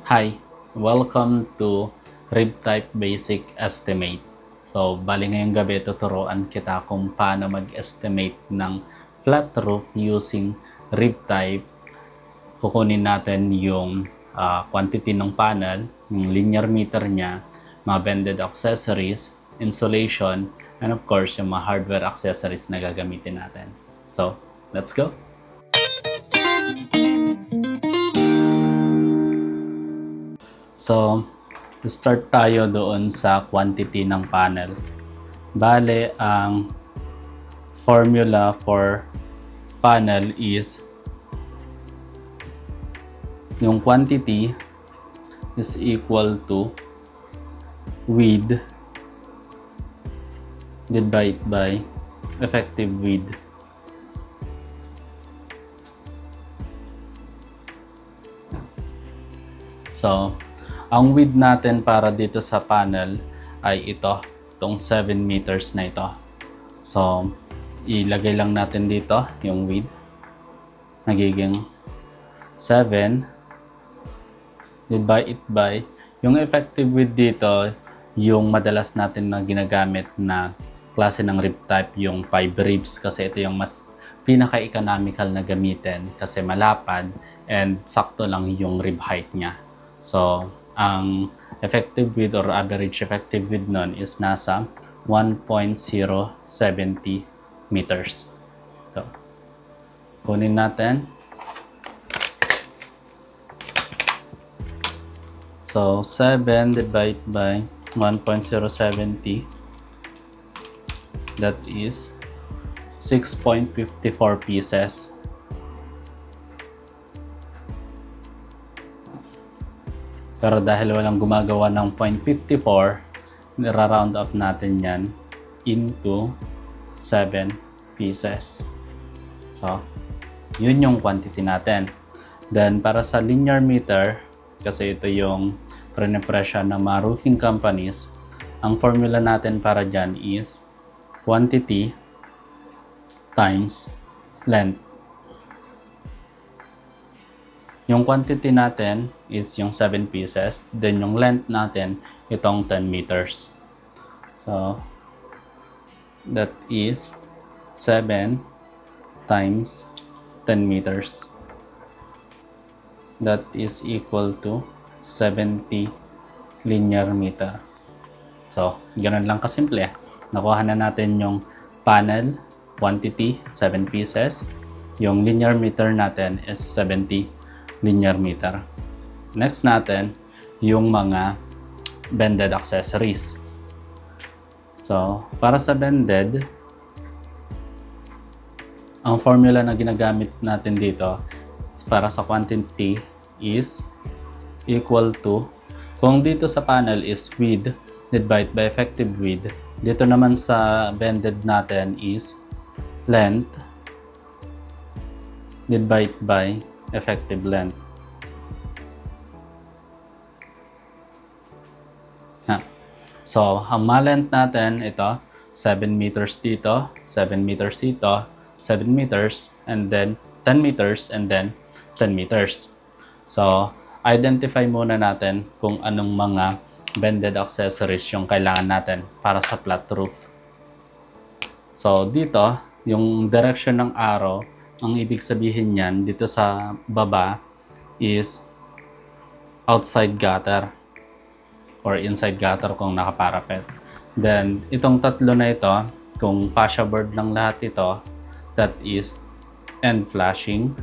Hi, welcome to Rib Type Basic Estimate. So, bali ngayong gabi tuturuan kita kung paano mag-estimate ng flat roof using rib type. Kukunin natin yung quantity ng panel, yung linear meter niya, mga bended accessories, insulation, and of course, yung mga hardware accessories na gagamitin natin. So, let's go! So, start tayo doon sa quantity ng panel. Bale, ang formula for panel is yung quantity is equal to width divided by effective width. So, ang width natin para dito sa panel ay itong 7 meters na ito. So, ilagay lang natin dito yung width. Nagiging 7 divided by yung effective width dito, yung madalas natin na ginagamit na klase ng rib type, yung 5 ribs, kasi ito yung mas pinaka-economical na gamitin kasi malapad and sakto lang yung rib height niya. So, ang effective width or average effective width nun is nasa 1.070 meters. So, kunin natin. So, 7 divided by 1.070, that is 6.54 pieces. Pero dahil walang gumagawa ng 0.54, nira-round up natin yan into 7 pieces. So, yun yung quantity natin. Then, para sa linear meter, kasi ito yung pre-pression ng mga roofing companies, ang formula natin para dyan is quantity times length. Yung quantity natin is yung 7 pieces, then yung length natin itong 10 meters. So, that is 7 times 10 meters. That is equal to 70 linear meter. So, ganun lang kasimple. Nakuha na natin yung panel quantity, 7 pieces. Yung linear meter natin is 70 linear meter. Next natin, yung mga bended accessories. So, para sa bended, ang formula na ginagamit natin dito para sa quantity is equal to, kung dito sa panel is width divided by effective width, dito naman sa bended natin is length divided by effective length. So, ang ma-length natin, ito, 7 meters dito, 7 meters dito, 7 meters, and then 10 meters, and then 10 meters. So, identify muna natin kung anong mga bended accessories yung kailangan natin para sa flat roof. So, dito, yung direction ng arrow, ang ibig sabihin niyan dito sa baba is outside gutter or inside gutter kung nakaparapet. Then, itong tatlo na ito, kung fascia board lang lahat ito, that is end flashing,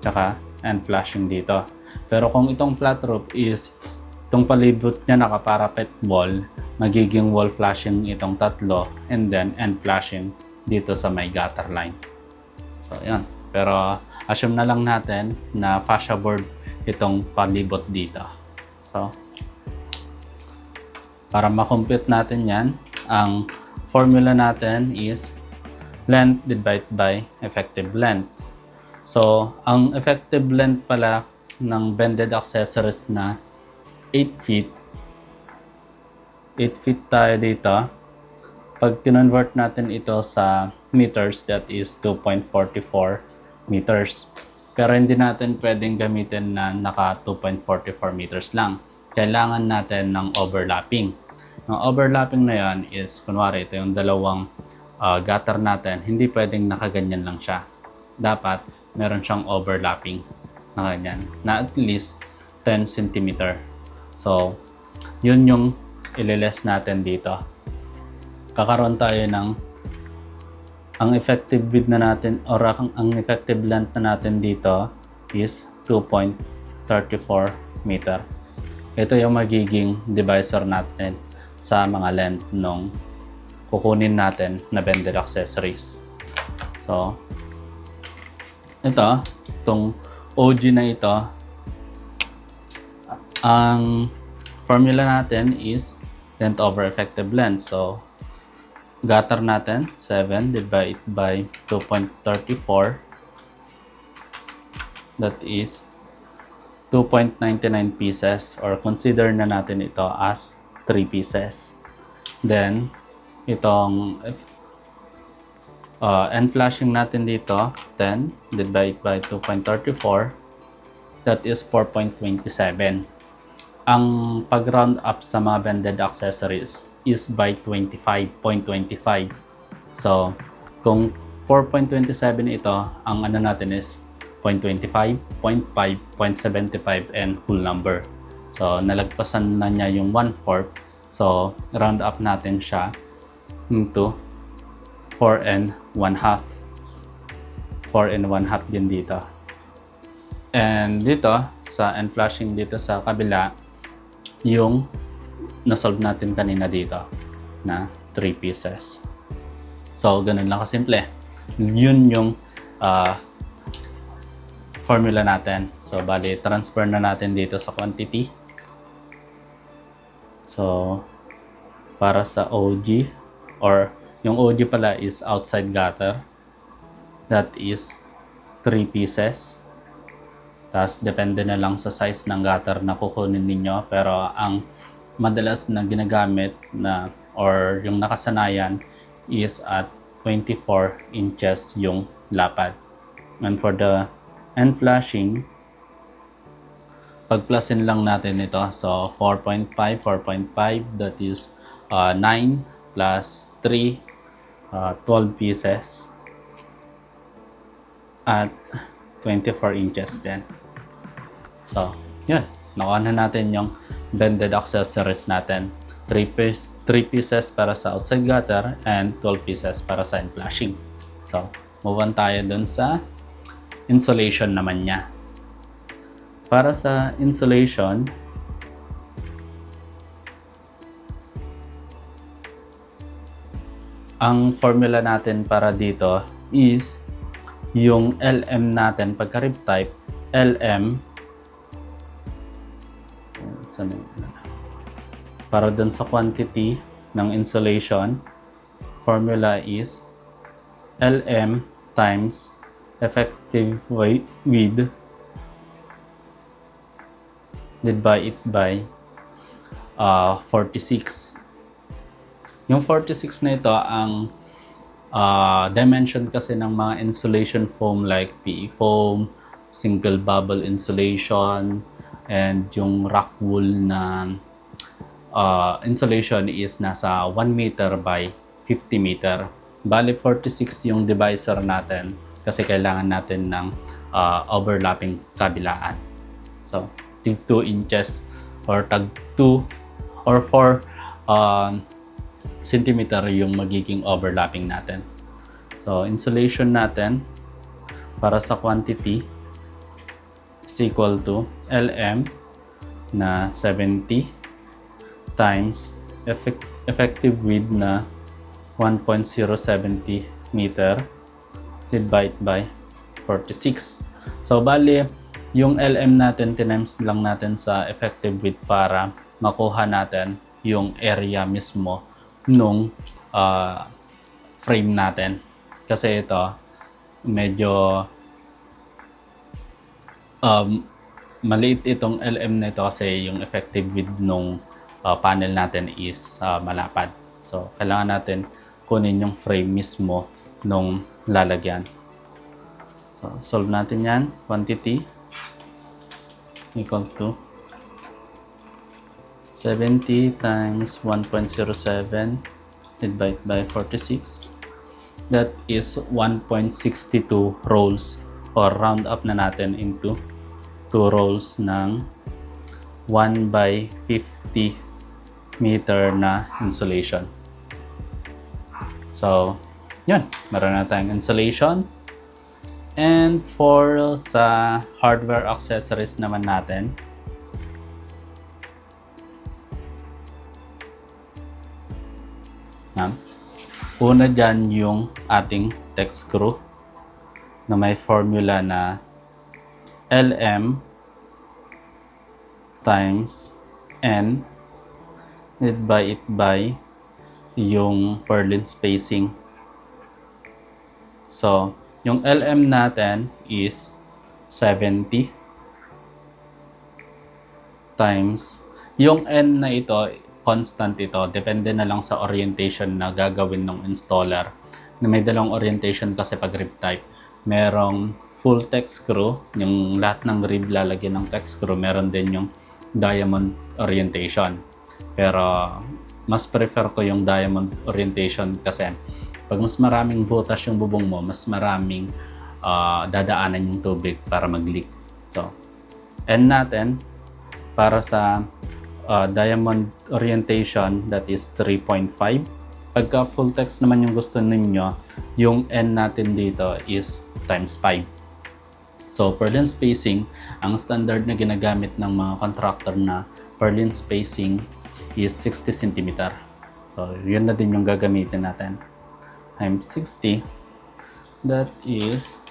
tsaka end flashing dito. Pero kung itong flat roof is itong palibot niya nakaparapet wall, magiging wall flashing itong tatlo, and then end flashing dito sa may gutter line. So, yan. Pero, assume na lang natin na fascia board itong palibot dito. So, para makompute natin yan, ang formula natin is length divided by effective length. So, ang effective length pala ng bended accessories na 8 feet. 8 feet tayo dito. Pag kinonvert natin ito sa meters, that is 2.44 meters. Pero hindi natin pwedeng gamitin na naka 2.44 meters lang. Kailangan natin ng overlapping. Ang overlapping na yan is, kunwari, ito yung dalawang gutter natin. Hindi pwedeng nakaganyan lang siya. Dapat meron siyang overlapping na ganyan, na at least 10 cm. So, yun yung ililess natin dito. Kakaroon tayo ng ang effective width na natin or ang effective length na natin dito is 2.34 meter. Ito yung magiging divisor natin sa mga length nung kukunin natin na bended accessories. So, itong OG na ito, ang formula natin is length over effective length. So, gutter natin, 7 divided by 2.34. That is 2.99 pieces, or consider na natin ito as 3 pieces. Then, itong end flashing natin dito, 10 divided by 2.34. That is 4.27. Ang pag-round up sa mga bended accessories is by 25.25. So, kung 4.27 ito, ang ano natin is 0.25, 0.5, 0.75, and whole number. So, nalagpasan na niya yung 1/4. So, round up natin siya into 4 and 1/2. 4 and 1/2 din dito. And dito, sa end flashing dito sa kabila, yung nasolve natin kanina dito na 3 pieces. So, ganun lang kasimple. Yun yung formula natin. So, bali, transfer na natin dito sa quantity. So, para sa OG, or yung OG pala is outside gutter. That is 3 pieces. Tapos, depende na lang sa size ng gutter na kukunin ninyo. Pero, ang madalas na ginagamit na or yung nakasanayan is at 24 inches yung lapad. And for the end flashing, pag-plusin lang natin ito. So, 4.5, 4.5, that is 9 plus 3, 12 pieces. At 24 inches din. So, yun. Nakuha na natin yung bended accessories natin. 3 pieces para sa outside gutter and 12 pieces para sa end flashing. So, move on tayo dun sa insulation naman niya. Para sa insulation, ang formula natin para dito is yung LM natin pagka rib type, LM para dun sa quantity ng insulation, formula is LM times effective width divided by 46. Yung 46 na ito ang dimension kasi ng mga insulation foam like PE foam, single bubble insulation, and yung rock wool na insulation is nasa 1 meter by 50 meter. Bali 46 yung divisor natin kasi kailangan natin ng overlapping kabilaan. So, tig 2 inches or tag 2 or 4 centimeter yung magiging overlapping natin. So, insulation natin para sa quantity is equal to LM na 70 times effective width na 1.070 meter divided by 46. So, bali, yung LM natin, times lang natin sa effective width para makuha natin yung area mismo nung frame natin. Kasi ito, medyo maliit itong LM na ito kasi yung effective width nung panel natin is malapad. So, kailangan natin kunin yung frame mismo nung lalagyan. So, So, solve natin yan. Quantity is equal to 70 times 1.07 divided by 46. That is 1.62 rolls, or round up na natin into 2 rolls ng 1 by 50 meter na insulation. So, yun. Meron na tayong insulation. And for sa hardware accessories naman natin, una dyan yung ating tech screw na may formula na LM times N divided by yung purlin spacing. So, yung LM natin is 70 times yung N na ito, constant ito. Depende na lang sa orientation na gagawin ng installer. Na may dalawang orientation kasi pag rib type. Merong full tech screw, yung lahat ng rib lalagyan ng tech screw. Meron din yung diamond orientation. Pero mas prefer ko yung diamond orientation kasi pag mas maraming butas yung bubong mo, mas maraming dadaanan yung tubig para mag-leak. So, N natin para sa diamond orientation, that is 3.5. Pagka full text naman yung gusto ninyo, yung N natin dito is times 5. So, purlin spacing, ang standard na ginagamit ng mga contractor na purlin spacing is 60 cm. So, yun na din yung gagamitin natin. Times 60, that is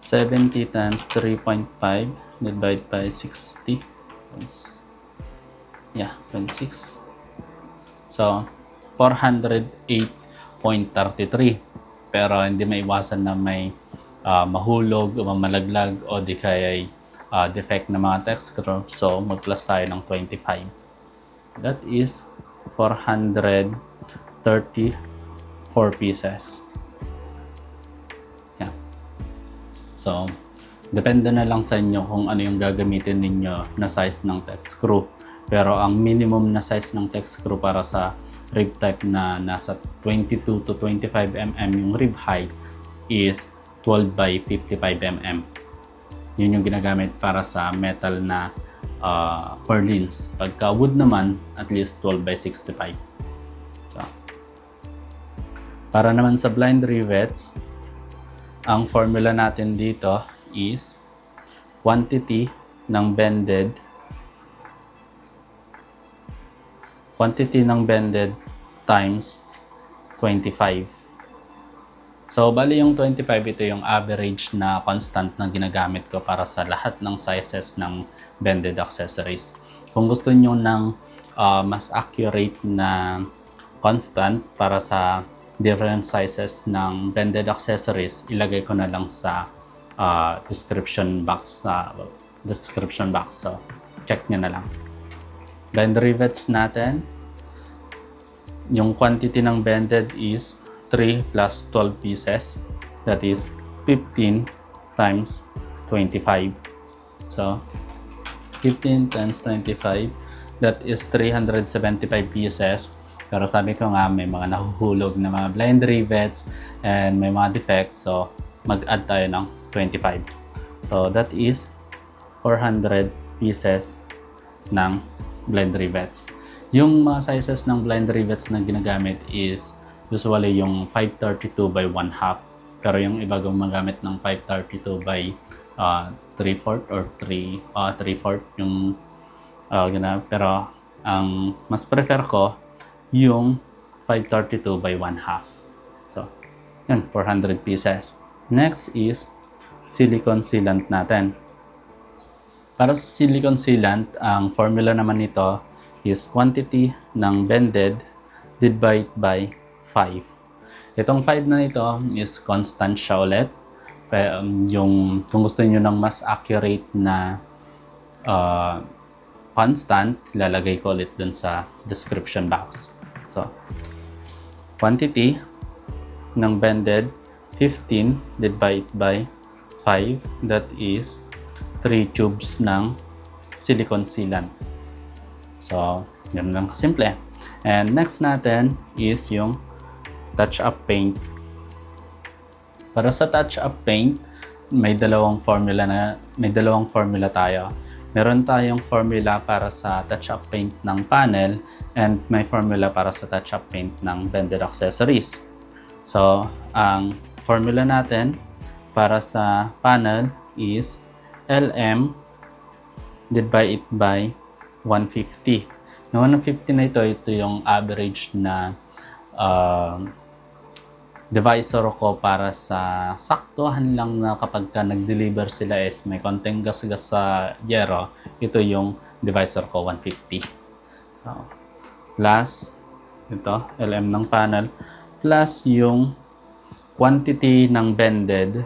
70 times 3.5 divided by 60. Yeah, 26. So, 408.33. Pero hindi maiwasan na may mahulog o malaglag o di kaya defect na mga tech screw. So, mag-plus tayo ng 25. That is 434 pieces. Yeah. So, depende na lang sa inyo kung ano yung gagamitin ninyo na size ng tech screw. Pero ang minimum na size ng tech screw para sa rib type na nasa 22 to 25 mm yung rib height is 12 by 55 mm. Yun yung ginagamit para sa metal na purlins. Pagka wood naman, at least 12 by 65. So, para naman sa blind rivets, ang formula natin dito is quantity ng bended times 25. So, bali yung 25, ito yung average na constant na ginagamit ko para sa lahat ng sizes ng bended accessories. Kung gusto nyo ng mas accurate na constant para sa different sizes ng bended accessories, ilagay ko na lang sa description box. So, check nyo na lang. Blind rivets natin, yung quantity ng bended is 3 plus 12 pieces, that is 15 times 25. So, 15 times 25, that is 375 pieces. Pero sabi ko nga, may mga nahuhulog na mga blind rivets and may mga defects, so mag-add tayo ng 25. So, that is 400 pieces ng blind rivets. Yung mga sizes ng blind rivets na ginagamit is usually yung 532 by 1/2. Pero yung iba gumagamit ng 532 by 3/4 or 3/4 yung pero ang mas prefer ko yung 532 by 1/2. So, yun, 400 pieces. Next is silicone sealant natin. Para sa silicone sealant, ang formula naman nito is quantity ng bended divided by 5. Itong 5 na ito is constant siya ulit. Yung, kung gusto niyo ng mas accurate na constant, lalagay ko ulit dun sa description box. So, quantity ng bended, 15 divided by 5, that is 3 tubes ng silicone sealant. So, yun lang kasimple. And next natin is yung touch-up paint. Para sa touch-up paint, may dalawang formula tayo. Meron tayong formula para sa touch-up paint ng panel and may formula para sa touch-up paint ng bended accessories. So, ang formula natin para sa panel is LM divided by 150. Yung 150 na ito yung average na divisor ko para sa saktuhan lang na kapag ka nag-deliver sila is may konting gas-gas sa yero, ito yung divisor ko, 150. So, plus, ito, LM ng panel, plus yung quantity ng bended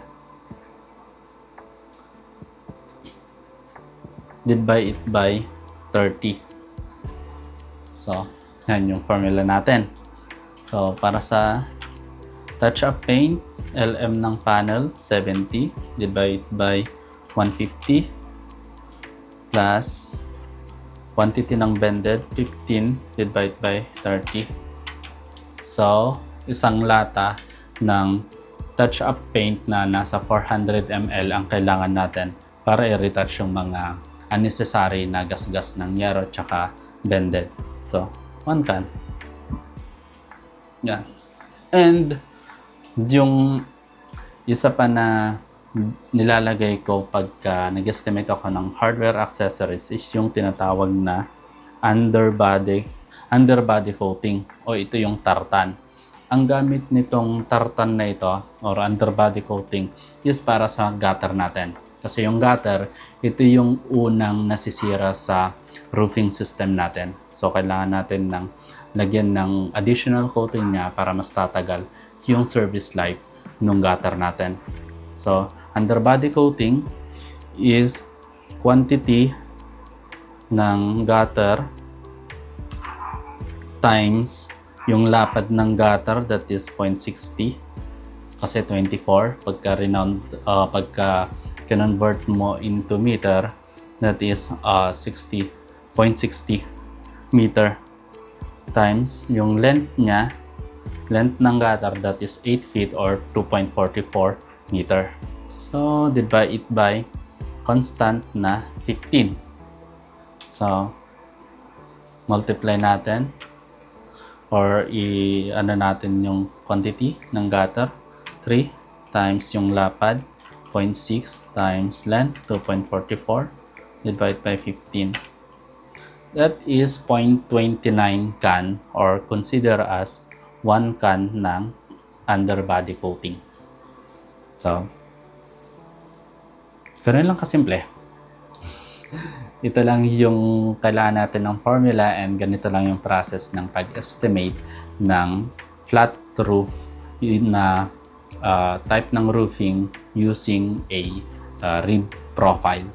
divide it by 30. So, yan yung formula natin. So, para sa touch-up paint, LM ng panel, 70 divided by 150 plus quantity ng bended, 15 divided by 30. So, isang lata ng touch-up paint na nasa 400 ml ang kailangan natin para i-retouch yung mga unnecessary na gas-gas ng yero tsaka bended. So, 1 can. Yan. And yung isa pa na nilalagay ko pagka nag-estimate ako ng hardware accessories is yung tinatawag na underbody coating o ito yung tartan. Ang gamit nitong tartan na ito or underbody coating is para sa gutter natin. Kasi yung gutter, ito yung unang nasisira sa roofing system natin. So kailangan natin ng lagyan ng additional coating niya para mas tatagal yung service life ng gutter natin. So, underbody coating is quantity ng gutter times yung lapad ng gutter, that is 0.60 kasi 24 pagka convert mo into meter, that is 0.60 meter times yung length ng gutter, that is 8 feet or 2.44 meter. So, divide it by constant na 15. So, multiply natin or ano natin yung quantity ng gutter, 3 times yung lapad, 0.6 times length, 2.44 divided by 15. That is 0.29 can or consider as 1 can ng underbody coating. So, ganun lang kasimple. Ito lang yung kailangan natin ng formula and ganito lang yung process ng pag-estimate ng flat roof na type ng roofing using a rib profile.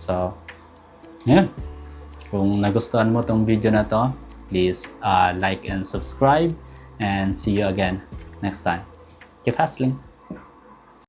So, yeah. Kung nagustuhan mo tong video na to, please like and subscribe and see you again next time. Keep hustling!